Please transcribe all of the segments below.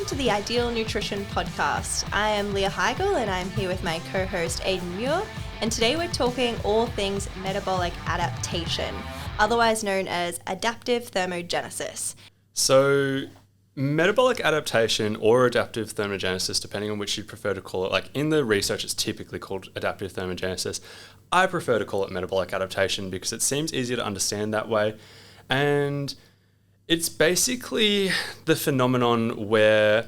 Welcome to the Ideal Nutrition Podcast. I am Leah Higl and I'm here with my co-host Aidan Muir, and today we're talking all things metabolic adaptation, otherwise known as adaptive thermogenesis. So metabolic adaptation or adaptive thermogenesis, depending on which you prefer to call it, like in the research it's typically called adaptive thermogenesis. I prefer to call it metabolic adaptation because it seems easier to understand that way. And it's basically the phenomenon where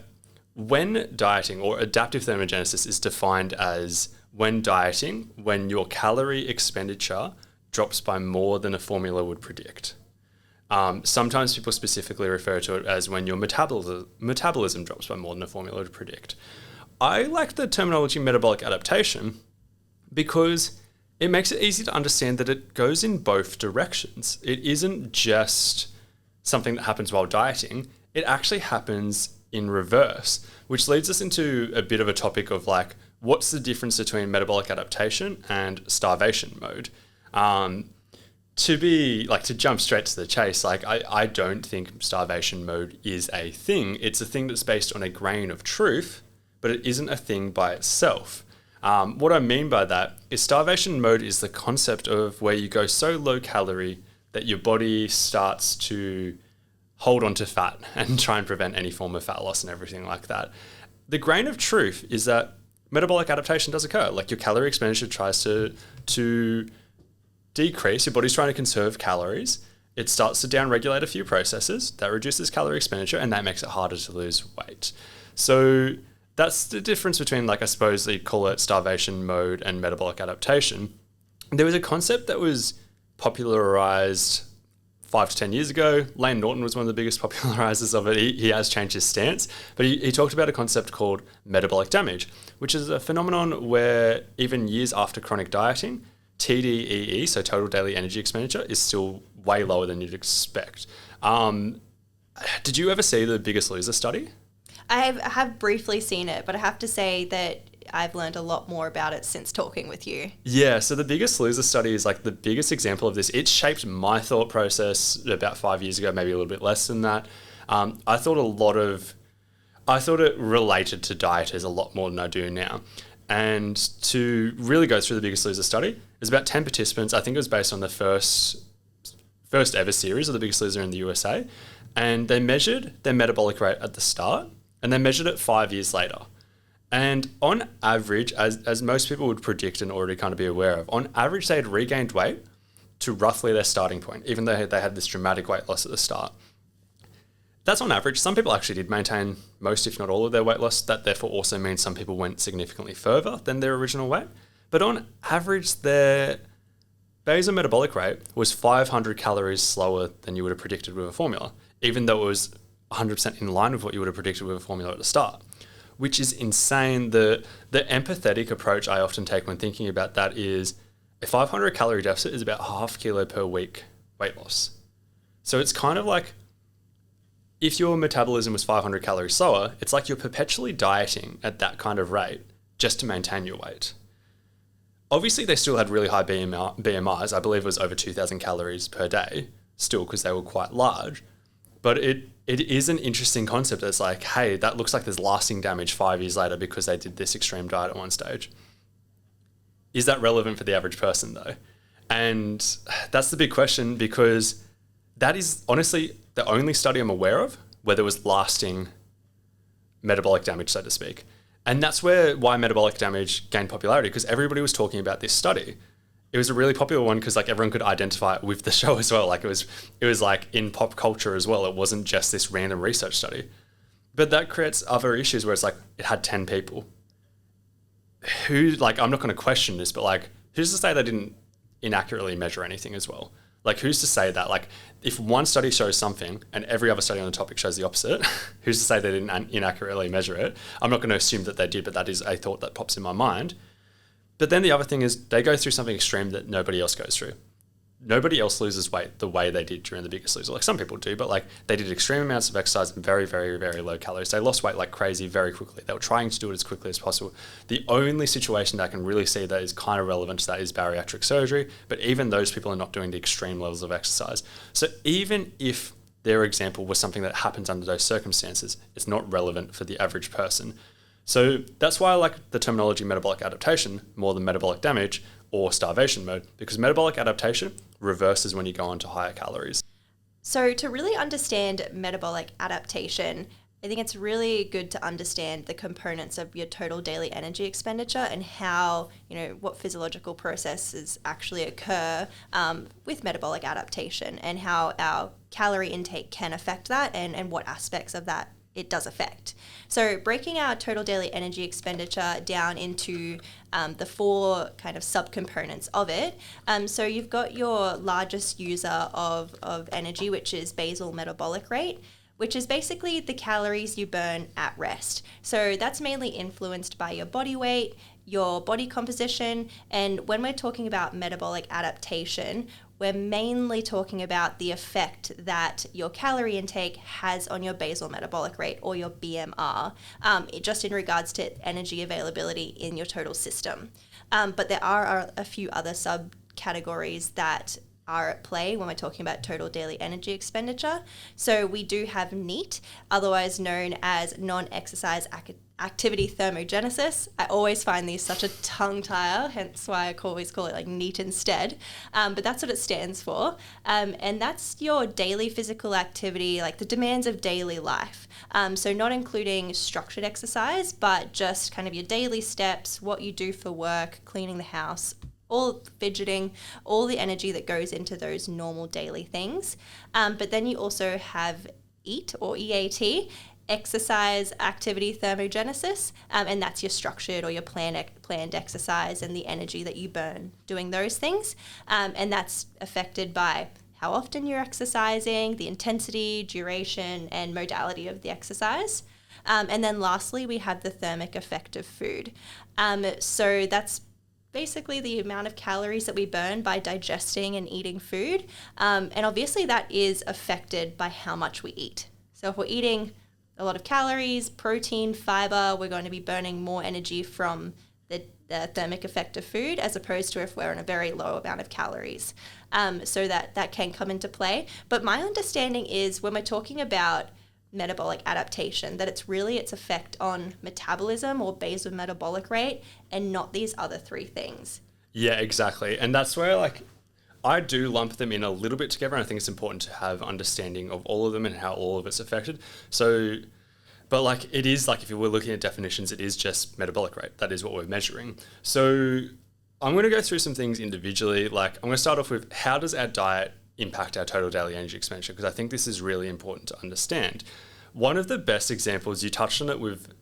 when dieting, or adaptive thermogenesis is defined as when dieting, when your calorie expenditure drops by more than a formula would predict. Sometimes people specifically refer to it as when your metabolism drops by more than a formula would predict. I like the terminology metabolic adaptation because it makes it easy to understand that it goes in both directions. It isn't just something that happens while dieting, it actually happens in reverse, which leads us into a bit of a topic of like, what's the difference between metabolic adaptation and starvation mode? To jump straight to the chase, like I don't think starvation mode is a thing. It's a thing that's based on a grain of truth, but it isn't a thing by itself. What I mean by that is starvation mode is the concept of where you go so low calorie that your body starts to hold on to fat and try and prevent any form of fat loss and everything like that. The grain of truth is that metabolic adaptation does occur. Like your calorie expenditure tries to decrease, your body's trying to conserve calories. It starts to downregulate a few processes that reduces calorie expenditure, and that makes it harder to lose weight. So that's the difference between, like, I suppose they call it starvation mode and metabolic adaptation. There was a concept that was popularized 5 to 10 years ago. Lane Norton was one of the biggest popularizers of it. He has changed his stance, but he talked about a concept called metabolic damage, which is a phenomenon where even years after chronic dieting, TDEE, so total daily energy expenditure, is still way lower than you'd expect. Did you ever see the Biggest Loser study? I have briefly seen it, but I have to say that I've learned a lot more about it since talking with you. Yeah, so the Biggest Loser study is like the biggest example of this. It shaped my thought process about 5 years ago, maybe a little bit less than that. I thought it related to dieters a lot more than I do now. And to really go through the Biggest Loser study, there's about 10 participants. I think it was based on the first ever series of the Biggest Loser in the USA. And they measured their metabolic rate at the start, and they measured it 5 years later. And on average, as most people would predict and already kind of be aware of, on average they had regained weight to roughly their starting point, even though they had this dramatic weight loss at the start. That's on average. Some people actually did maintain most, if not all, of their weight loss. That therefore also means some people went significantly further than their original weight. But on average, their basal metabolic rate was 500 calories slower than you would have predicted with a formula, even though it was 100% in line with what you would have predicted with a formula at the start, which is insane. The empathetic approach I often take when thinking about that is a 500 calorie deficit is about half kilo per week weight loss. So it's kind of like, if your metabolism was 500 calories slower, it's like you're perpetually dieting at that kind of rate just to maintain your weight. Obviously, they still had really high BMIs. I believe it was over 2,000 calories per day, still, because they were quite large. But it is an interesting concept. It's like, hey, that looks like there's lasting damage 5 years later because they did this extreme diet at one stage. Is that relevant for the average person, though? And that's the big question, because that is honestly the only study I'm aware of where there was lasting metabolic damage, so to speak. And that's why metabolic damage gained popularity, because everybody was talking about this study. It was a really popular one because like everyone could identify it with the show as well. Like it was like in pop culture as well. It wasn't just this random research study. But that creates other issues where it's like it had 10 people. I'm not going to question this, but like who's to say they didn't inaccurately measure anything as well? Like, who's to say that? Like, if one study shows something and every other study on the topic shows the opposite, who's to say they didn't inaccurately measure it? I'm not going to assume that they did, but that is a thought that pops in my mind. But then the other thing is they go through something extreme that nobody else goes through. Nobody else loses weight the way they did during the Biggest Loser. Like, some people do, but like they did extreme amounts of exercise and very, very, very low calories. They lost weight like crazy very quickly. They were trying to do it as quickly as possible. The only situation that I can really see that is kind of relevant to that is bariatric surgery. But even those people are not doing the extreme levels of exercise. So even if their example was something that happens under those circumstances. It's not relevant for the average person. So that's why I like the terminology metabolic adaptation more than metabolic damage or starvation mode, because metabolic adaptation reverses when you go on to higher calories. So to really understand metabolic adaptation, I think it's really good to understand the components of your total daily energy expenditure and how, what physiological processes actually occur with metabolic adaptation and how our calorie intake can affect that and what aspects of that it does affect. So breaking our total daily energy expenditure down into the four kind of subcomponents of it. So you've got your largest user of energy, which is basal metabolic rate, which is basically the calories you burn at rest. So that's mainly influenced by your body weight, your body composition, and when we're talking about metabolic adaptation, we're mainly talking about the effect that your calorie intake has on your basal metabolic rate or your BMR, just in regards to energy availability in your total system. But there are a few other subcategories that are at play when we're talking about total daily energy expenditure. So we do have NEAT, otherwise known as non-exercise activity thermogenesis. I always find these such a tongue tire, hence why I always call it like NEAT instead. But that's what it stands for. And that's your daily physical activity, like the demands of daily life. So not including structured exercise, but just kind of your daily steps, what you do for work, cleaning the house, all fidgeting, all the energy that goes into those normal daily things. But then you also have EAT or EAT, exercise activity thermogenesis, and that's your structured or your planned exercise and the energy that you burn doing those things. And that's affected by how often you're exercising, the intensity, duration, and modality of the exercise. And then lastly, we have the thermic effect of food. So that's basically the amount of calories that we burn by digesting and eating food. And obviously that is affected by how much we eat. So if we're eating a lot of calories, protein, fiber, we're going to be burning more energy from the thermic effect of food as opposed to if we're on a very low amount of calories. So that can come into play. But my understanding is when we're talking about metabolic adaptation, that it's really its effect on metabolism or basal metabolic rate and not these other three things. Yeah, exactly. And that's where I do lump them in a little bit together, and I think it's important to have understanding of all of them and how all of it's affected. So, but it is if you were looking at definitions, it is just metabolic rate. That is what we're measuring. So I'm going to go through some things individually. I'm going to start off with how does our diet impact our total daily energy expenditure, because I think this is really important to understand. One of the best examples, you touched on it with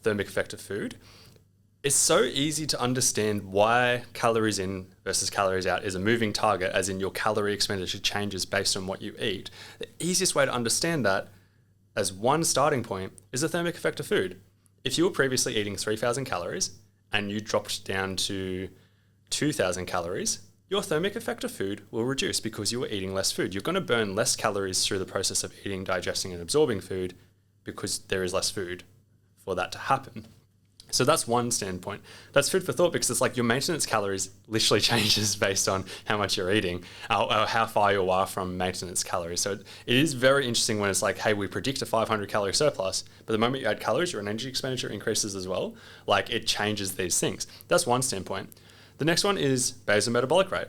thermic effect of food. It's so easy to understand why calories in versus calories out is a moving target, as in your calorie expenditure changes based on what you eat. The easiest way to understand that as one starting point is the thermic effect of food. If you were previously eating 3,000 calories and you dropped down to 2,000 calories, your thermic effect of food will reduce because you are eating less food. You're going to burn less calories through the process of eating, digesting, and absorbing food because there is less food for that to happen. So that's one standpoint. That's food for thought, because it's your maintenance calories literally changes based on how much you're eating, or how far you are from maintenance calories. So it is very interesting when it's hey, we predict a 500 calorie surplus, but the moment you add calories, your energy expenditure increases as well. It changes these things. That's one standpoint. The next one is basal metabolic rate.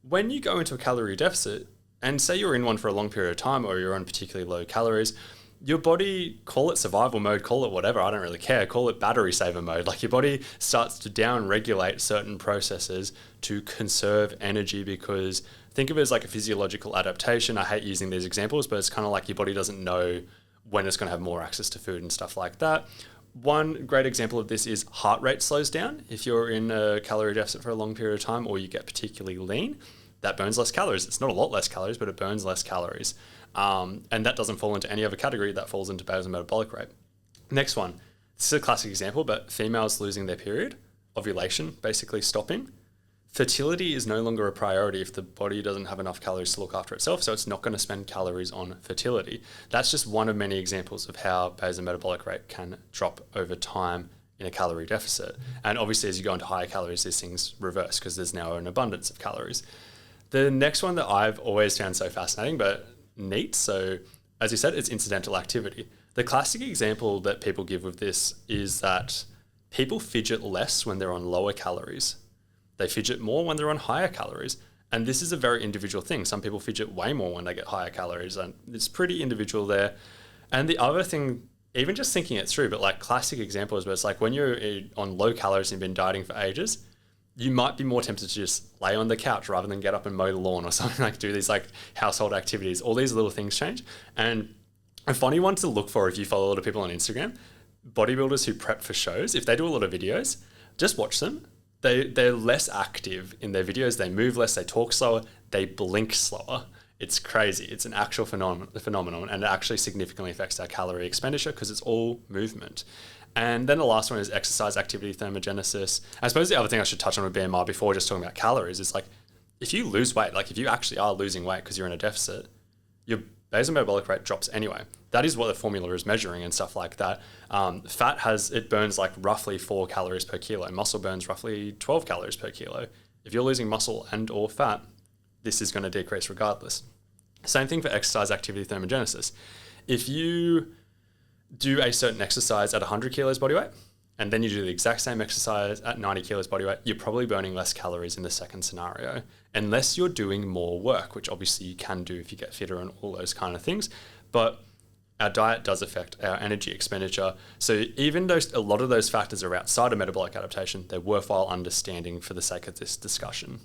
When you go into a calorie deficit, and say you're in one for a long period of time or you're on particularly low calories, your body, call it survival mode, call it whatever, I don't really care, call it battery saver mode. Your body starts to down-regulate certain processes to conserve energy, because think of it as a physiological adaptation. I hate using these examples, but it's kind of your body doesn't know when it's going to have more access to food and stuff like that. One great example of this is heart rate slows down. If you're in a calorie deficit for a long period of time or you get particularly lean, that burns less calories. It's not a lot less calories, but it burns less calories. And that doesn't fall into any other category. That falls into basal metabolic rate. Next one. This is a classic example, but females losing their period, ovulation basically stopping. Fertility is no longer a priority if the body doesn't have enough calories to look after itself, so it's not going to spend calories on fertility. That's just one of many examples of how basal metabolic rate can drop over time in a calorie deficit. And obviously, as you go into higher calories, these things reverse because there's now an abundance of calories. The next one that I've always found so fascinating, but neat, so as you said, it's incidental activity. The classic example that people give with this is that people fidget less when they're on lower calories. They fidget more when they're on higher calories. And this is a very individual thing. Some people fidget way more when they get higher calories, and it's pretty individual there. And the other thing, even just thinking it through, but like classic examples where it's like when you're on low calories and you've been dieting for ages, you might be more tempted to just lay on the couch rather than get up and mow the lawn or something, like do these like household activities. All these little things change. And a funny one to look for if you follow a lot of people on Instagram, bodybuilders who prep for shows, if they do a lot of videos, just watch them. They're less active in their videos. They move less, they talk slower, they blink slower. It's crazy. It's an actual phenomenon, and it actually significantly affects our calorie expenditure because it's all movement. And then the last one is exercise activity thermogenesis. I suppose the other thing I should touch on with BMR before just talking about calories is like, if you lose weight, like if you actually are losing weight because you're in a deficit, your basal metabolic rate drops anyway. That is what the formula is measuring and stuff like that. Fat burns like roughly 4 calories per kilo. Muscle burns roughly 12 calories per kilo. If you're losing muscle and or fat, this is going to decrease regardless. Same thing for exercise activity thermogenesis. If you do a certain exercise at 100 kilos body weight, and then you do the exact same exercise at 90 kilos body weight, you're probably burning less calories in the second scenario, unless you're doing more work, which obviously you can do if you get fitter and all those kind of things. But our diet does affect our energy expenditure. So even though a lot of those factors are outside of metabolic adaptation, they're worthwhile understanding for the sake of this discussion.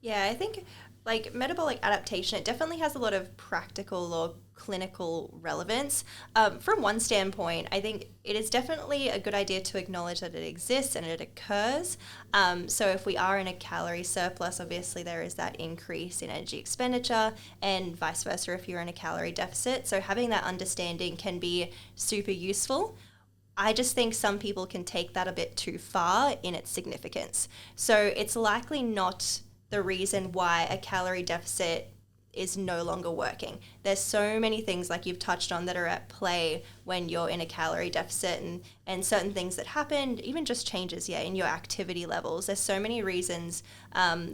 Yeah, I think like metabolic adaptation, it definitely has a lot of practical or clinical relevance. From one standpoint, I think it is definitely a good idea to acknowledge that it exists and it occurs. So if we are in a calorie surplus, obviously there is that increase in energy expenditure, and vice versa if you're in a calorie deficit. So having that understanding can be super useful. I just think some people can take that a bit too far in its significance. So it's likely not the reason why a calorie deficit is no longer working. There's so many things like you've touched on that are at play when you're in a calorie deficit, and certain things that happen, even just changes in your activity levels. There's so many reasons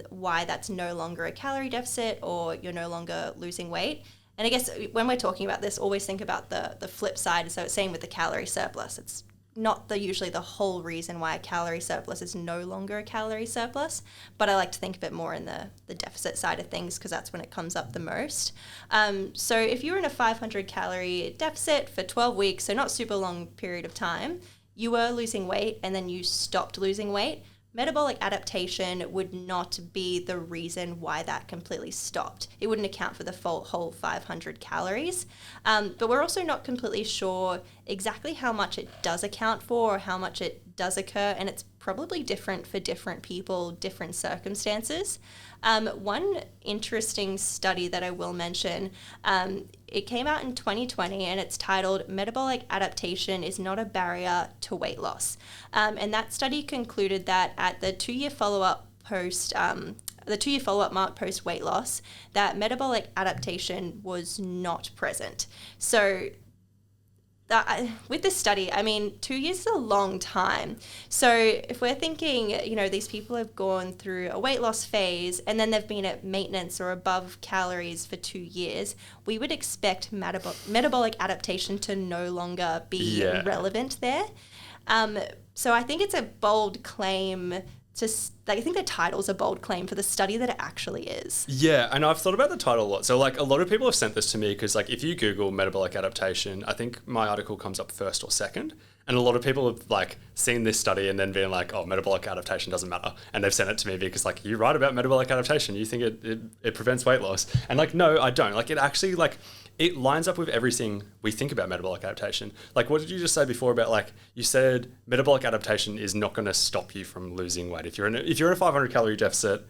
why that's no longer a calorie deficit or you're no longer losing weight. And I guess when we're talking about this, always think about the flip side. So same with the calorie surplus. It's not usually the whole reason why a calorie surplus is no longer a calorie surplus, but I like to think of it more in the deficit side of things because that's when it comes up the most. So if you're in a 500 calorie deficit for 12 weeks, so not super long period of time, you were losing weight and then you stopped losing weight, metabolic adaptation would not be the reason why that completely stopped. It wouldn't account for the whole 500 calories. But we're also not completely sure exactly how much it does account for or how much it does occur, and it's probably different for different people, different circumstances. One interesting study that I will mention, it came out in 2020 and it's titled "Metabolic Adaptation is Not a Barrier to Weight Loss." And that study concluded that at the 2-year follow-up mark post weight loss, that metabolic adaptation was not present. So with this study, 2 years is a long time. So if we're thinking, these people have gone through a weight loss phase and then they've been at maintenance or above calories for 2 years, we would expect metabolic adaptation to no longer be relevant there. So I think it's a bold claim I think the title's a bold claim for the study that it actually is. Yeah, and I've thought about the title a lot. So like a lot of people have sent this to me because like if you Google metabolic adaptation, I think my article comes up first or second. And a lot of people have like seen this study and then been like, oh, metabolic adaptation doesn't matter. And they've sent it to me because like, you write about metabolic adaptation, you think it prevents weight loss. And like, no, I don't. Like it actually it lines up with everything we think about metabolic adaptation. Like what did you just say before about like, you said metabolic adaptation is not going to stop you from losing weight. If you're in a 500 calorie deficit,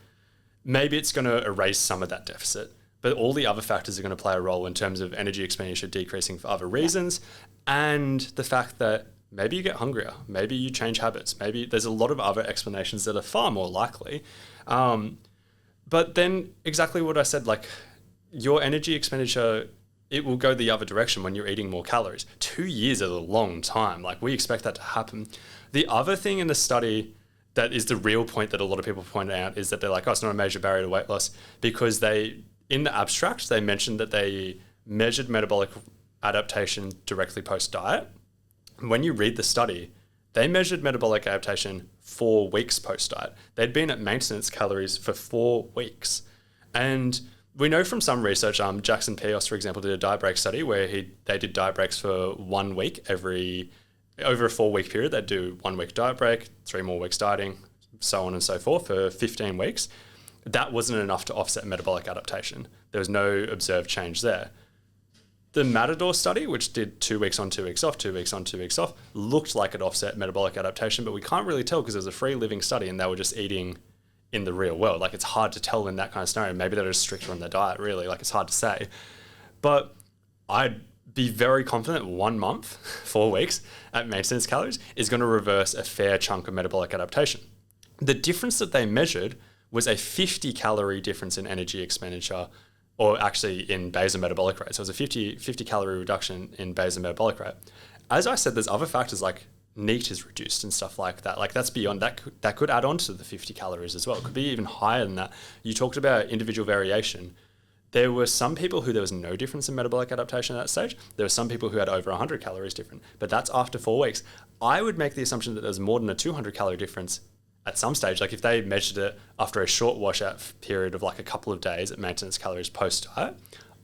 maybe it's going to erase some of that deficit. But all the other factors are going to play a role in terms of energy expenditure decreasing for other reasons. And the fact that maybe you get hungrier, maybe you change habits, maybe there's a lot of other explanations that are far more likely. But then exactly what I said, like your energy expenditure, it will go the other direction when you're eating more calories. 2 years is a long time. Like we expect that to happen. The other thing in the study that is the real point that a lot of people point out is that they're like, oh, it's not a major barrier to weight loss because in the abstract, they mentioned that they measured metabolic adaptation directly post-diet. When you read the study, they measured metabolic adaptation 4 weeks post-diet. They'd been at maintenance calories for 4 weeks. And we know from some research, Jackson Pios, for example, did a diet break study where they did diet breaks for 1 week over a 4-week period. They'd do 1 week diet break, 3 more weeks dieting, so on and so forth for 15 weeks. That wasn't enough to offset metabolic adaptation. There was no observed change there. The Matador study, which did 2 weeks on, 2 weeks off, 2 weeks on, 2 weeks off, looked like it offset metabolic adaptation, but we can't really tell because it was a free living study and they were just eating in the real world. Like, it's hard to tell in that kind of scenario. Maybe they're just stricter on their diet, really. Like, it's hard to say. But I'd be very confident 1 month, 4 weeks at maintenance calories is going to reverse a fair chunk of metabolic adaptation. The difference that they measured was a 50 calorie difference in energy expenditure, or actually in basal metabolic rate. So it was a 50 calorie reduction in basal metabolic rate. As I said, there's other factors like NEAT is reduced and stuff like that. Like, that's beyond that. That could add on to the 50 calories as well. It could be even higher than that. You talked about individual variation. There were some people who there was no difference in metabolic adaptation at that stage. There were some people who had over 100 calories different, but that's after 4 weeks. I would make the assumption that there's more than a 200 calorie difference at some stage. Like, if they measured it after a short washout period of like a couple of days at maintenance calories post-diet,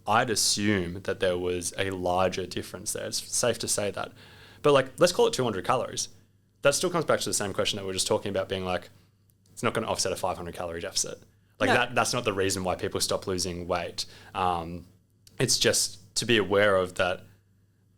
I'd assume that there was a larger difference there. It's safe to say that. But like, let's call it 200 calories. That still comes back to the same question that we were just talking about, being like, it's not going to offset a 500 calorie deficit. Like, no. That's not the reason why people stop losing weight. It's just to be aware of that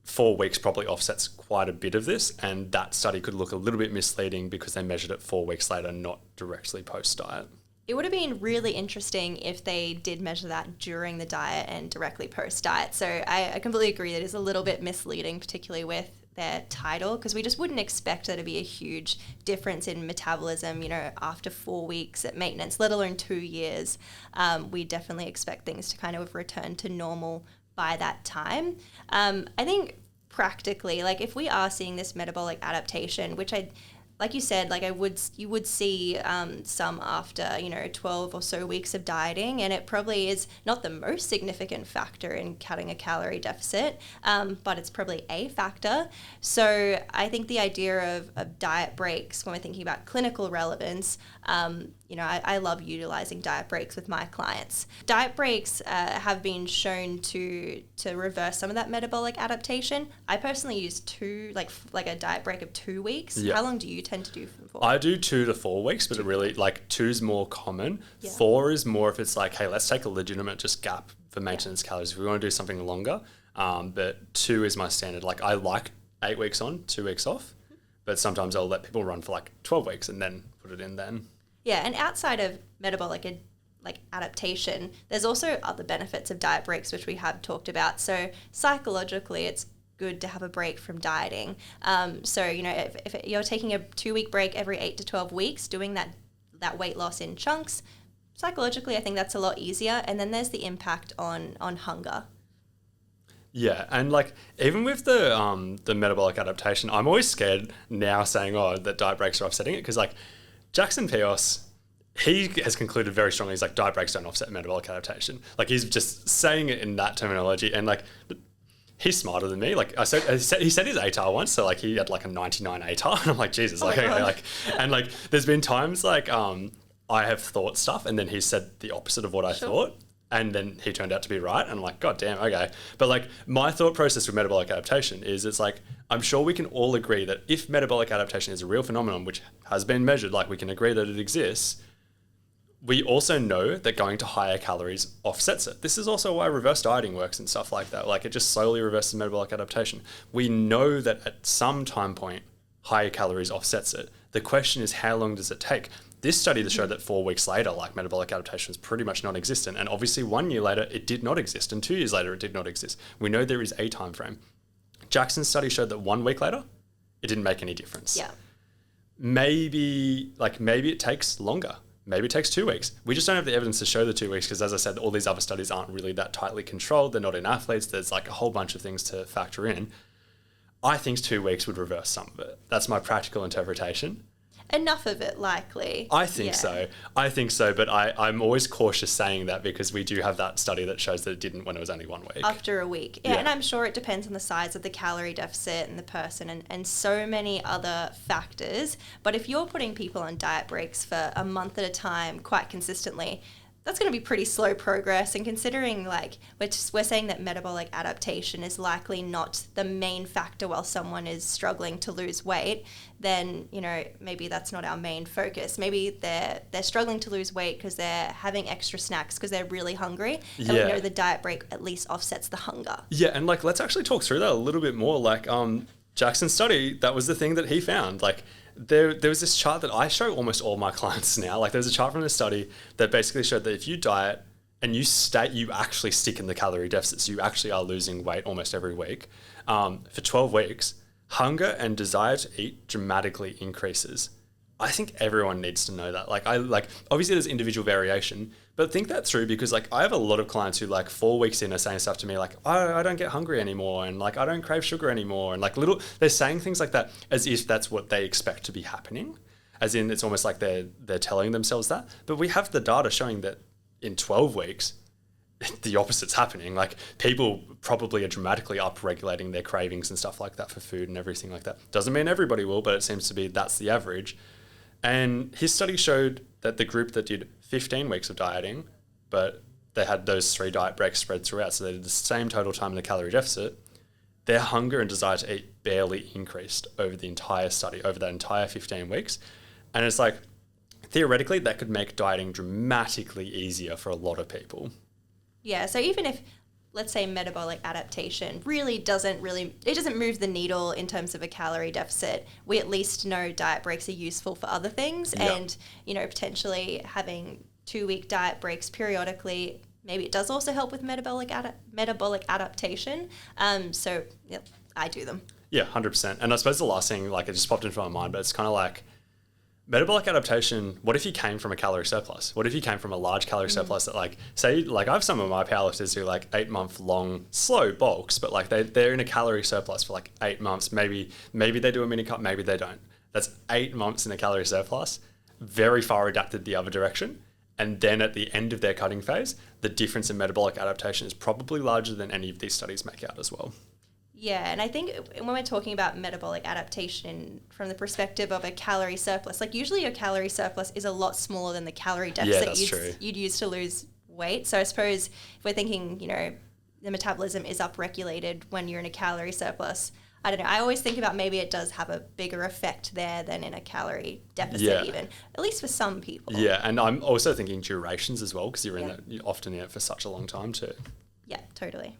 4 weeks probably offsets quite a bit of this, and that study could look a little bit misleading because they measured it 4 weeks later, not directly post-diet. It would have been really interesting if they did measure that during the diet and directly post-diet. So I completely agree that it's a little bit misleading, particularly with their title, because we just wouldn't expect there to be a huge difference in metabolism, after 4 weeks at maintenance, let alone 2 years. We definitely expect things to kind of return to normal by that time. I think practically, like, if we are seeing this metabolic adaptation, which like you said, like you would see some after 12 or so weeks of dieting, and it probably is not the most significant factor in cutting a calorie deficit, but it's probably a factor. So I think the idea of diet breaks, when we're thinking about clinical relevance, I love utilizing diet breaks with my clients. Diet breaks have been shown to reverse some of that metabolic adaptation. I personally use 2, like a diet break of 2 weeks. Yeah. How long do you tend to do for? I do 2 to 4 weeks, but it really, like, 2 is more common. Yeah. 4 is more if it's like, hey, let's take a legitimate just gap for maintenance calories if we want to do something longer. But 2 is my standard. Like, I like 8 weeks on, 2 weeks off, but sometimes I'll let people run for like 12 weeks and then put it in then. Yeah, and outside of metabolic adaptation, there's also other benefits of diet breaks, which we have talked about. So psychologically, it's good to have a break from dieting. If you're taking a 2-week break every 8 to 12 weeks, doing that weight loss in chunks, psychologically, I think that's a lot easier. And then there's the impact on hunger. Yeah, and like, even with the metabolic adaptation, I'm always scared now saying, that diet breaks are offsetting it, because like, Jackson Pios, he has concluded very strongly, he's like, diet breaks don't offset metabolic adaptation. Like, he's just saying it in that terminology, and like, he's smarter than me. Like, he said his ATAR once, so like, he had like a 99 ATAR, and I'm like, Jesus, and like, there's been times like, I have thought stuff, and then he said the opposite of what I thought, and then he turned out to be right, and I'm like, God damn, okay. But like, my thought process with metabolic adaptation is, it's like, I'm sure we can all agree that if metabolic adaptation is a real phenomenon, which has been measured, like, we can agree that it exists, we also know that going to higher calories offsets it. This is also why reverse dieting works and stuff like that. Like, it just slowly reverses metabolic adaptation. We know that at some time point, higher calories offsets it. The question is, how long does it take? This study to show that 4 weeks later, like, metabolic adaptation was pretty much non-existent. And obviously 1 year later, it did not exist. And 2 years later, it did not exist. We know there is a time frame. Jackson's study showed that 1 week later, it didn't make any difference. Yeah. Maybe it takes longer. Maybe it takes 2 weeks. We just don't have the evidence to show the 2 weeks, because, as I said, all these other studies aren't really that tightly controlled. They're not in athletes. There's like a whole bunch of things to factor in. I think 2 weeks would reverse some of it. That's my practical interpretation. enough of it likely. I think so. But I'm always cautious saying that because we do have that study that shows that it didn't when it was only 1 week. After a week. Yeah, and I'm sure it depends on the size of the calorie deficit and the person and so many other factors. But if you're putting people on diet breaks for a month at a time quite consistently, that's going to be pretty slow progress. And considering like we're saying that metabolic adaptation is likely not the main factor while someone is struggling to lose weight, then, you know, maybe that's not our main focus. Maybe they're struggling to lose weight because they're having extra snacks because they're really hungry. And we know the diet break at least offsets the hunger. Yeah, and like let's actually talk through that a little bit more. Like Jackson's study, that was the thing that he found. Like there was this chart that I show almost all my clients now. Like there's a chart from this study that basically showed that if you diet and you actually stick in the calorie deficit, so you actually are losing weight almost every week, for 12 weeks, hunger and desire to eat dramatically increases. I think everyone needs to know that. Like obviously there's individual variation, but think that through because like I have a lot of clients who like 4 weeks in are saying stuff to me like, I don't get hungry anymore and like I don't crave sugar anymore and like they're saying things like that as if that's what they expect to be happening. As in it's almost like they're telling themselves that. But we have the data showing that in 12 weeks, the opposite's happening. Like people probably are dramatically up-regulating their cravings and stuff like that for food and everything like that. Doesn't mean everybody will, but it seems to be that's the average. And his study showed that the group that did 15 weeks of dieting, but they had those 3 diet breaks spread throughout, so they did the same total time in the calorie deficit, their hunger and desire to eat barely increased over the entire study, over that entire 15 weeks. And it's like, theoretically, that could make dieting dramatically easier for a lot of people. Yeah, so even if, let's say, metabolic adaptation doesn't move the needle in terms of a calorie deficit, we at least know diet breaks are useful for other things. Yep. And, you know, potentially having 2-week diet breaks periodically, maybe it does also help with metabolic adaptation. So yeah, I do them. Yeah, 100%. And I suppose the last thing, like it just popped into my mind, but it's kind of like, metabolic adaptation, what if you came from a calorie surplus? What if you came from a large calorie surplus that like, say, like I have some of my powerlifters who like 8-month long slow bulks, but like they're in a calorie surplus for like 8 months. Maybe they do a mini cut, maybe they don't. That's 8 months in a calorie surplus, very far adapted the other direction. And then at the end of their cutting phase, the difference in metabolic adaptation is probably larger than any of these studies make out as well. Yeah, and I think when we're talking about metabolic adaptation from the perspective of a calorie surplus, like usually your calorie surplus is a lot smaller than the calorie deficit you'd use to lose weight. So I suppose if we're thinking, you know, the metabolism is upregulated when you're in a calorie surplus, I don't know, I always think about maybe it does have a bigger effect there than in a calorie deficit even, at least for some people. Yeah, and I'm also thinking durations as well because you're often in it for such a long time too. Yeah, totally.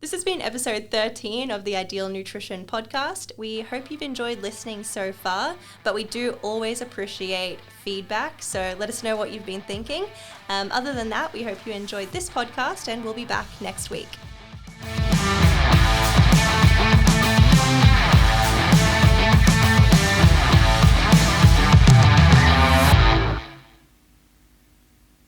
This has been episode 13 of the Ideal Nutrition podcast. We hope you've enjoyed listening so far, but we do always appreciate feedback, so let us know what you've been thinking. Other than that, we hope you enjoyed this podcast and we'll be back next week.